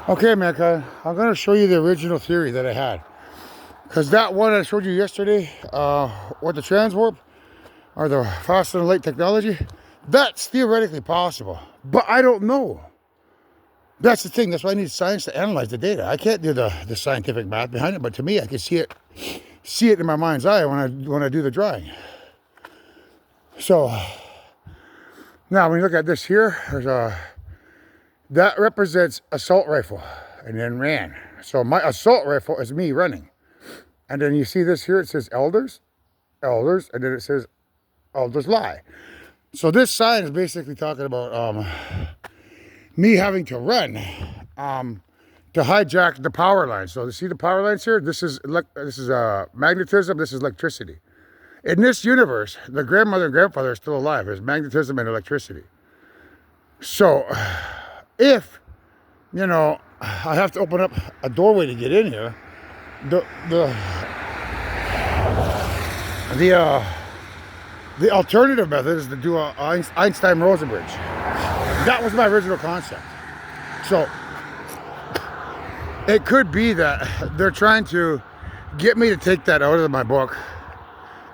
Okay, Mecca, I'm going to show you the original theory that I had. Because that one I showed you yesterday, with the transwarp, or the faster than light technology, that's theoretically possible. But I don't know. That's the thing. That's why I need science to analyze the data. I can't do the scientific math behind it, but to me, I can see it in my mind's eye when I do the drawing. So now when you look at this here, that represents assault rifle, and then ran. So my assault rifle is me running. And then you see this here, it says elders, and then it says elders lie. So this sign is basically talking about me having to run to hijack the power lines. So you see the power lines here? This is magnetism, this is electricity. In this universe, the grandmother and grandfather are still alive. There's magnetism and electricity. So if, I have to open up a doorway to get in here, the alternative method is to do a Einstein-Rosen bridge. That was my original concept. So it could be that they're trying to get me to take that out of my book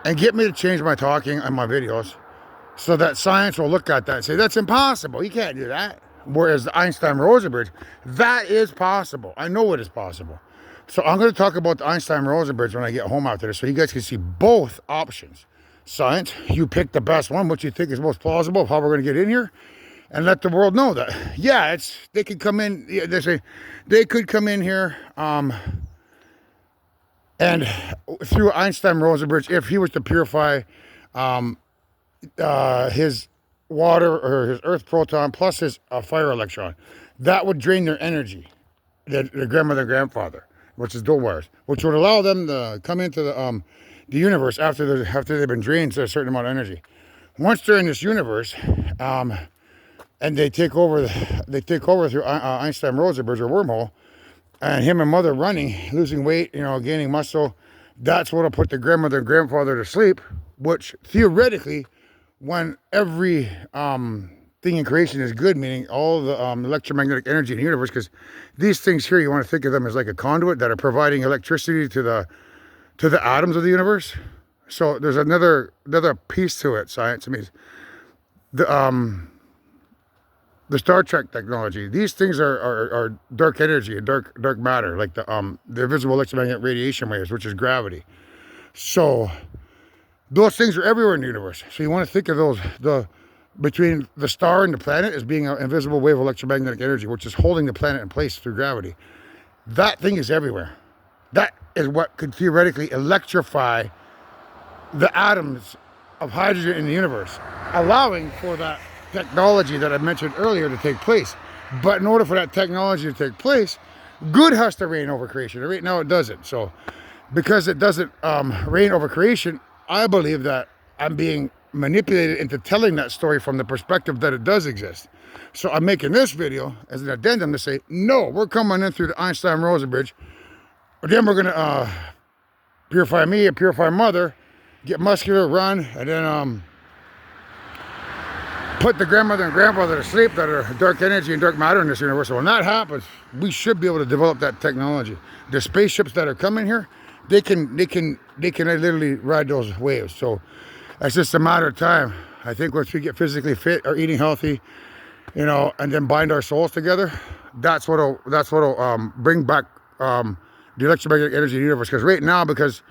and get me to change my talking and my videos so that science will look at that and say, that's impossible. You can't do that. Whereas the Einstein-Rosen bridge, that is possible. I know it is possible. So I'm going to talk about the Einstein-Rosen bridge when I get home after this so you guys can see both options. Science, you pick the best one, what you think is most plausible of how we're going to get in here, and let the world know that, yeah, they could come in, they say, they could come in here, and through Einstein-Rosen bridge, if he was to purify his water or his earth proton plus his fire electron, that would drain their energy, their grandmother and grandfather, which is dual wires, which would allow them to come into the universe after they've been drained to a certain amount of energy. Once they're in this universe, and they take over through Einstein-Rosen bridge or wormhole, and him and mother running, losing weight, gaining muscle, that's what'll put the grandmother and grandfather to sleep, which theoretically, when every thing in creation is good, meaning all the electromagnetic energy in the universe, because these things here, you want to think of them as like a conduit that are providing electricity to the atoms of the universe. So there's another piece to it, science. I mean, the Star Trek technology. These things are dark energy and dark matter, like the invisible electromagnetic radiation waves, which is gravity. So those things are everywhere in the universe. So you want to think of those, between the star and the planet as being an invisible wave of electromagnetic energy, which is holding the planet in place through gravity. That thing is everywhere. That is what could theoretically electrify the atoms of hydrogen in the universe, allowing for that technology that I mentioned earlier to take place. But in order for that technology to take place, good has to reign over creation. Right now it doesn't. So because it doesn't reign over creation, I believe that I'm being manipulated into telling that story from the perspective that it does exist. So I'm making this video as an addendum to say, no, we're coming in through the Einstein-Rosen bridge. Then we're going to purify me and purify mother, get muscular, run, and then put the grandmother and grandfather to sleep that are dark energy and dark matter in this universe. So when that happens, we should be able to develop that technology. The spaceships that are coming here, they can literally ride those waves. So that's just a matter of time. I think once we get physically fit or eating healthy, and then bind our souls together, that's what'll bring back the electromagnetic energy in the universe. Because right now, because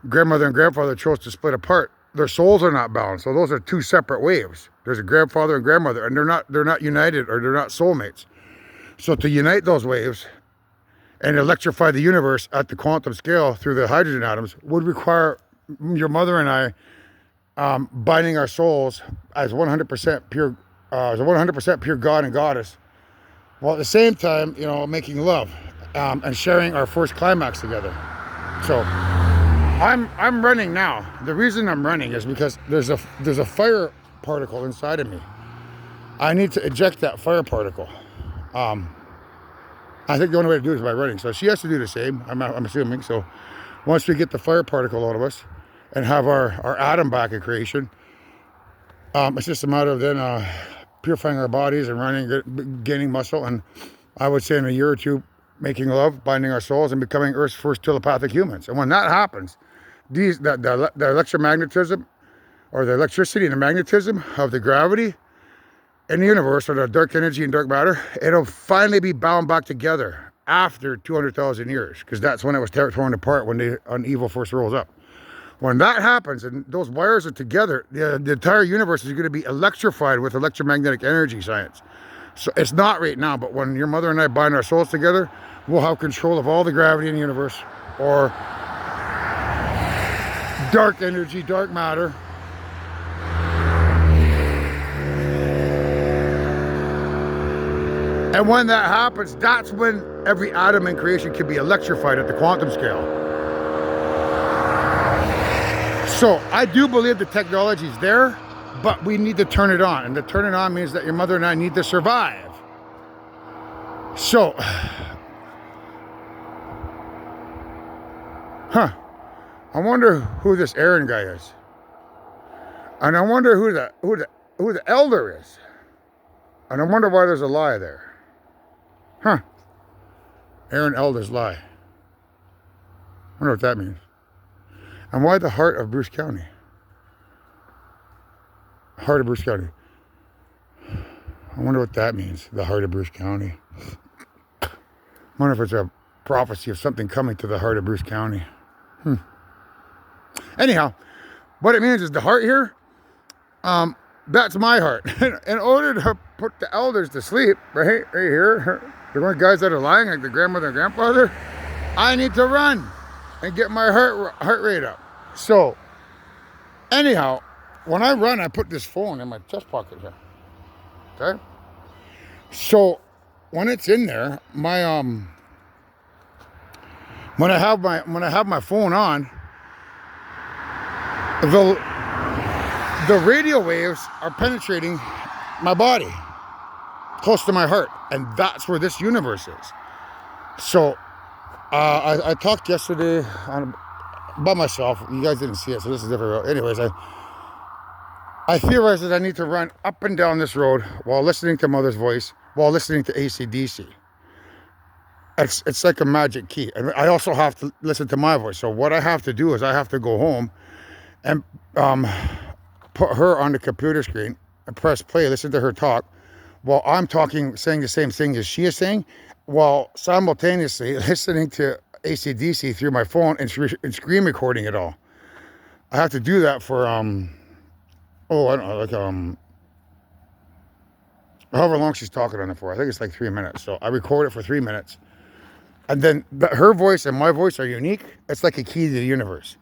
grandmother and grandfather chose to split apart, their souls are not bound. So those are two separate waves. There's a grandfather and grandmother, and they're not united, or they're not soulmates. So to unite those waves and electrify the universe at the quantum scale through the hydrogen atoms would require your mother and I binding our souls as 100% pure, as a 100% pure God and goddess, while at the same time, making love and sharing our first climax together. So I'm running now. The reason I'm running is because there's a fire particle inside of me. I need to eject that fire particle. I think the only way to do it is by running. So she has to do the same, I'm assuming. So once we get the fire particle out of us and have our atom back in creation, it's just a matter of then purifying our bodies and running, gaining muscle, and I would say in a year or two, making love, binding our souls, and becoming Earth's first telepathic humans. And when that happens, the electromagnetism, or the electricity and the magnetism of the gravity in the universe, or the dark energy and dark matter, it'll finally be bound back together after 200,000 years, because that's when it was torn apart when an evil first rolls up. When that happens and those wires are together, the entire universe is going to be electrified with electromagnetic energy science. So it's not right now, but when your mother and I bind our souls together, we'll have control of all the gravity in the universe, or dark energy, dark matter. And when that happens, that's when every atom in creation can be electrified at the quantum scale. So I do believe the technology is there, but we need to turn it on. And to turn it on means that your mother and I need to survive. So, I wonder who this Aaron guy is. And I wonder who the elder is. And I wonder why there's a lie there. Aaron Elder's lie. I wonder what that means. And why the heart of Bruce County? Heart of Bruce County. I wonder what that means, the heart of Bruce County. I wonder if it's a prophecy of something coming to the heart of Bruce County. Anyhow, what it means is the heart here, that's my heart. In order to put the elders to sleep, right here, the one guys that are lying, like the grandmother and grandfather, I need to run and get my heart rate up. So, anyhow, when I run, I put this phone in my chest pocket here. Okay? So, when it's in there, my when I have my phone on, the radio waves are penetrating my body, close to my heart, and that's where this universe is. So, I talked yesterday by myself. You guys didn't see it, so this is different. Anyways, I theorized that I need to run up and down this road while listening to Mother's voice, while listening to AC/DC. It's like a magic key. And I also have to listen to my voice. So what I have to do is I have to go home and put her on the computer screen and press play, listen to her talk, while I'm talking, saying the same thing as she is saying, while simultaneously listening to AC/DC through my phone and screen recording it all. I have to do that for I don't know, like however long she's talking on it for. I think it's like 3 minutes. So I record it for 3 minutes, and then her voice and my voice are unique. It's like a key to the universe.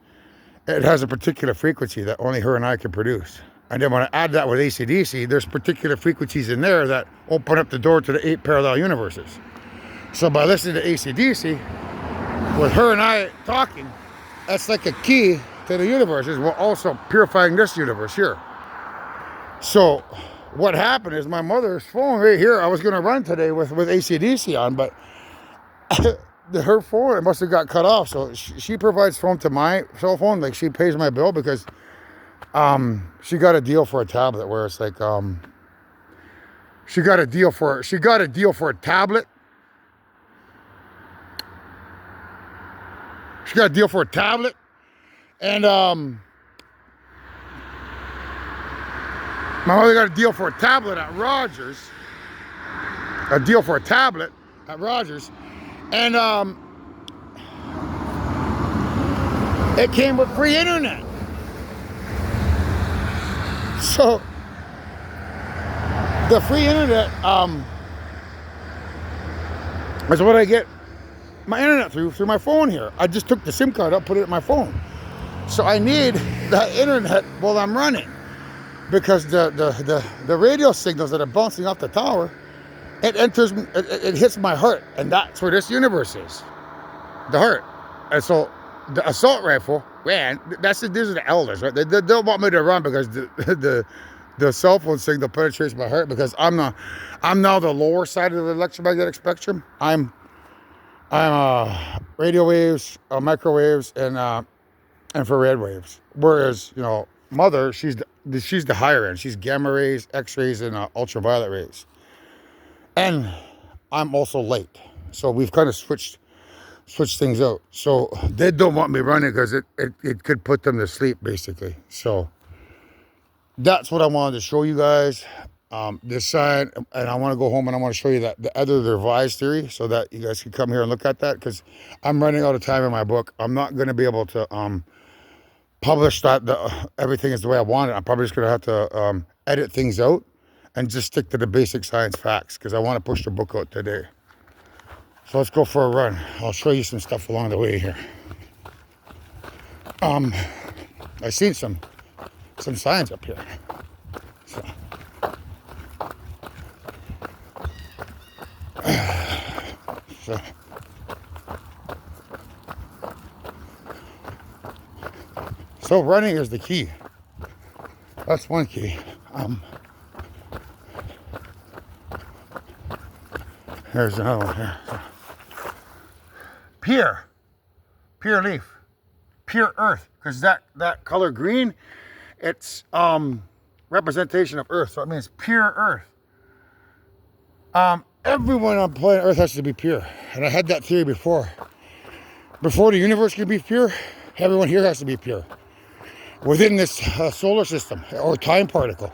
It has a particular frequency that only her and I can produce. And then when I add that with AC/DC, there's particular frequencies in there that open up the door to the 8 parallel universes. So by listening to AC/DC, with her and I talking, that's like a key to the universes, while also purifying this universe here. So what happened is my mother's phone right here, I was going to run today with AC/DC on, but her phone, it must have got cut off. So she provides phone to my cell phone, like she pays my bill, because she got a deal for a tablet where it's like she got a deal for a tablet. She got a deal for a tablet, and my mother got a deal for a tablet at Rogers. A deal for a tablet at Rogers, and it came with free internet. So the free internet is what I get my internet through my phone here. I just took the SIM card out, put it in my phone. So I need that internet while I'm running, because the radio signals that are bouncing off the tower, it hits my heart, and that's where this universe is, the heart. And so the assault rifle, man, these are the elders, right? They don't want me to run because the cell phone signal penetrates my heart, because I'm now the lower side of the electromagnetic spectrum. I'm radio waves, microwaves, and infrared waves. Whereas, Mother, she's the higher end. She's gamma rays, X-rays, and ultraviolet rays. And I'm also late. So we've kind of switched things out. So they don't want me running because it could put them to sleep, basically. So that's what I wanted to show you guys. This side, and I want to go home and I want to show you that the other revised theory so that you guys can come here and look at that, because I'm running out of time in my book. I'm not going to be able to publish that everything is the way I want it. I'm probably just going to have to edit things out and just stick to the basic science facts, because I want to push the book out today. So let's go for a run. I'll show you some stuff along the way here. I seen some signs up here. So running is the key. That's one key. There's another one here. Pure leaf, pure earth, because that color green, it's representation of earth, so it means pure earth. Everyone on planet Earth has to be pure, and I had that theory before. Before the universe can be pure, everyone here has to be pure. Within this solar system or time particle,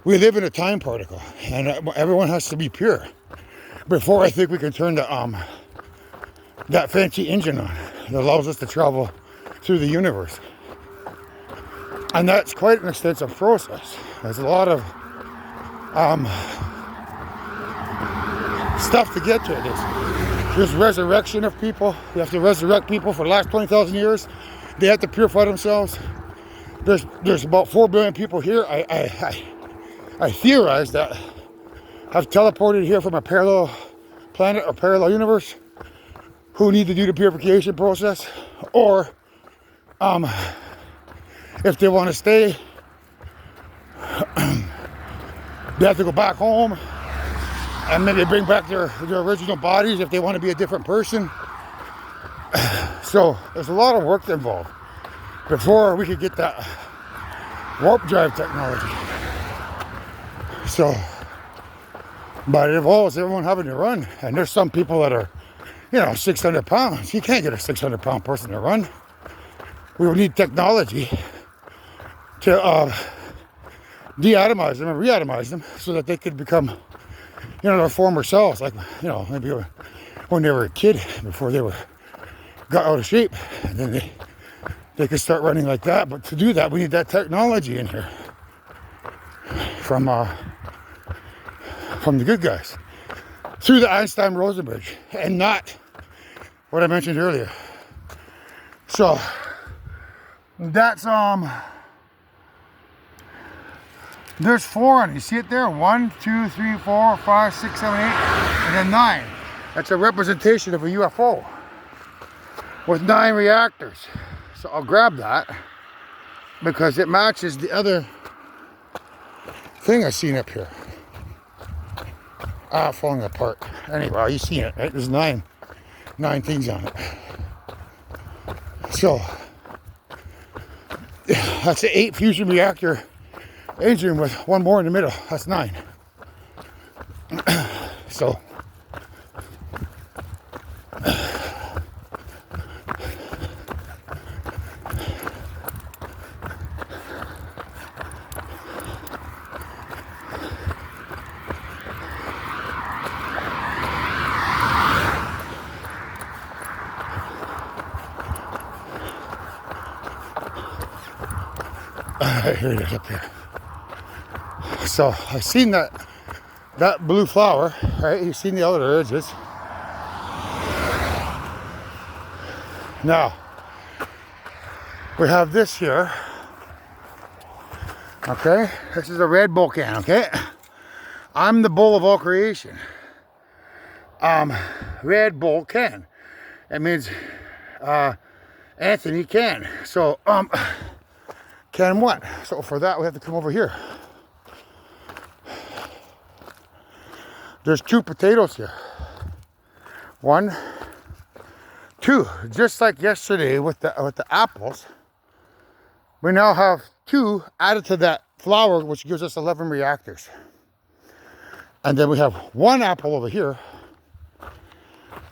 we live in a time particle, and everyone has to be pure before I think we can turn that fancy engine on that allows us to travel through the universe. And that's quite an extensive process. There's a lot of stuff to get to it. There's resurrection of people. You have to resurrect people for the last 20,000 years. They have to purify themselves. There's about 4 billion people here. I theorize that have teleported here from a parallel planet or parallel universe who need to do the purification process, or if they want to stay, they have to go back home and maybe bring back their original bodies if they want to be a different person. So there's a lot of work involved before we could get that warp drive technology. So, but it involves everyone having to run, and there's some people that are, 600 pounds. You can't get a 600-pound person to run. We would need technology to de-atomize them and re-atomize them so that they could become, their former selves, like, maybe when they were a kid, before they got out of shape, and then they could start running like that. But to do that, we need that technology in here from the good guys, through the Einstein-Rosen bridge, and not what I mentioned earlier. So that's there's 4 on it. You see it there? 1, 2, 3, 4, 5, 6, 7, 8, and then 9. That's a representation of a UFO with 9 reactors. So I'll grab that because it matches the other thing I seen up here. Falling apart. Anyway, you seen it, right? There's 9 things on it. So that's an 8 fusion reactor engine with 1 more in the middle. That's 9. So here it is up here. So I've seen that blue flower, right? You've seen the outer edges. Now we have this here. Okay, this is a red bull can. Okay, I'm the bull of all creation. Red bull can. It means Anthony can. So can what? So for that we have to come over here. There's 2 potatoes here. 1, 2. Just like yesterday with the apples, we now have 2 added to that flour, which gives us 11 reactors. And then we have 1 apple over here,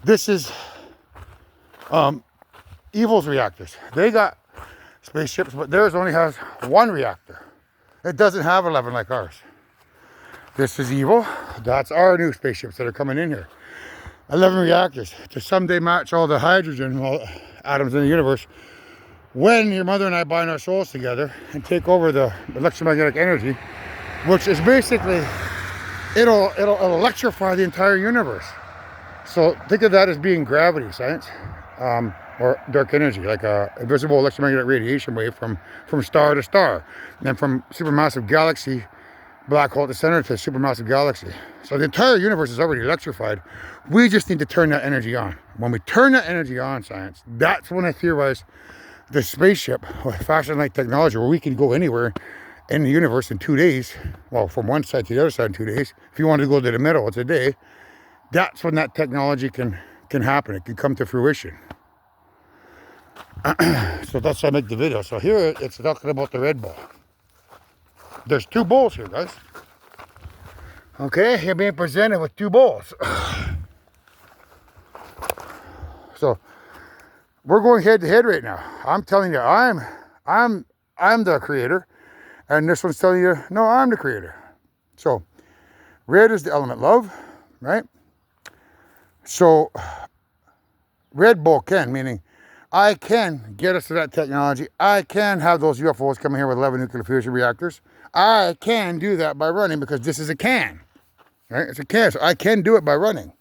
This is Evil's reactors. They got spaceships, but theirs only has one reactor. It doesn't have 11 like ours. This is Evil. That's our new spaceships that are coming in here. 11 reactors to someday match all the hydrogen atoms in the universe. When your mother and I bind our souls together and take over the electromagnetic energy, which is basically, it'll electrify the entire universe. So think of that as being gravity science, or dark energy, like a invisible electromagnetic radiation wave from star to star, and from supermassive galaxy, black hole at the center to supermassive galaxy. So the entire universe is already electrified. We just need to turn that energy on. When we turn that energy on, science, that's when I theorize the spaceship with fashion light technology, where we can go anywhere in the universe in 2 days. Well, from one side to the other side in 2 days. If you want to go to the middle, it's a day. That's when that technology can happen. It can come to fruition. So that's why I make the video. So here it's talking about the Red Bull. There's 2 bowls here, guys. Okay, you're being presented with 2 bowls. So we're going head to head right now. I'm telling you, I'm the creator, and this one's telling you, no, I'm the creator. So red is the element love, right? So Red Bull can, meaning I can get us to that technology. I can have those UFOs coming here with 11 nuclear fusion reactors. I can do that by running, because this is a can, right? It's a can, so I can do it by running.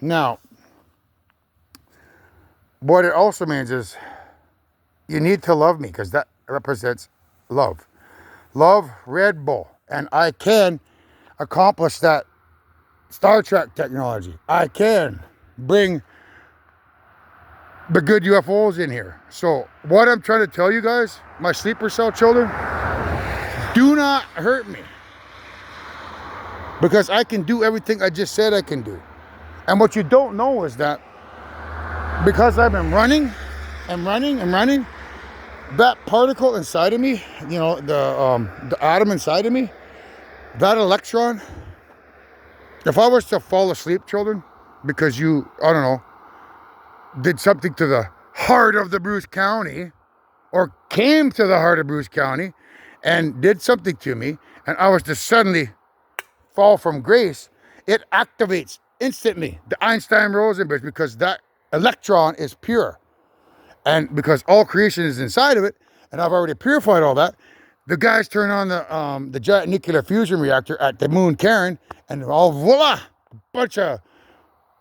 Now, what it also means is you need to love me, because that represents love. Love Red Bull. And I can accomplish that Star Trek technology. I can bring the good UFOs in here. So what I'm trying to tell you guys, my sleeper cell children, do not hurt me, because I can do everything I just said I can do. And what you don't know is that because I've been running and running and running, that particle inside of me, you know, the atom inside of me, that electron, if I was to fall asleep, children, because you, I don't know, did something to the heart of the Bruce County, or came to the heart of Bruce County and did something to me, and I was to suddenly fall from grace, it activates instantly the Einstein-Rosen bridge, because that electron is pure. And because all creation is inside of it, and I've already purified all that, the guys turn on the giant nuclear fusion reactor at the Moon Cairn, and all voila, a bunch of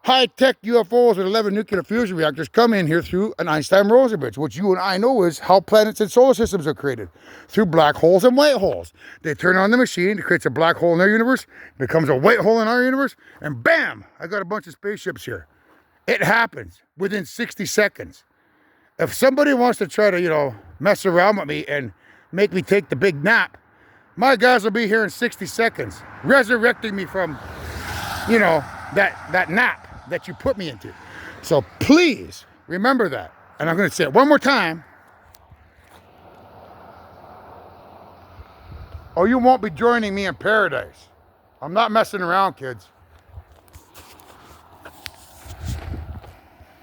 high-tech UFOs with 11 nuclear fusion reactors come in here through an Einstein-Rosen bridge, which you and I know is how planets and solar systems are created, through black holes and white holes. They turn on the machine, it creates a black hole in their universe, becomes a white hole in our universe, and bam, I got a bunch of spaceships here. It happens within 60 seconds. If somebody wants to try to, you know, mess around with me and make me take the big nap, my guys will be here in 60 seconds, resurrecting me from, you know, that nap that you put me into. So please remember that. And I'm going to say it one more time. Or you won't be joining me in paradise. I'm not messing around, kids.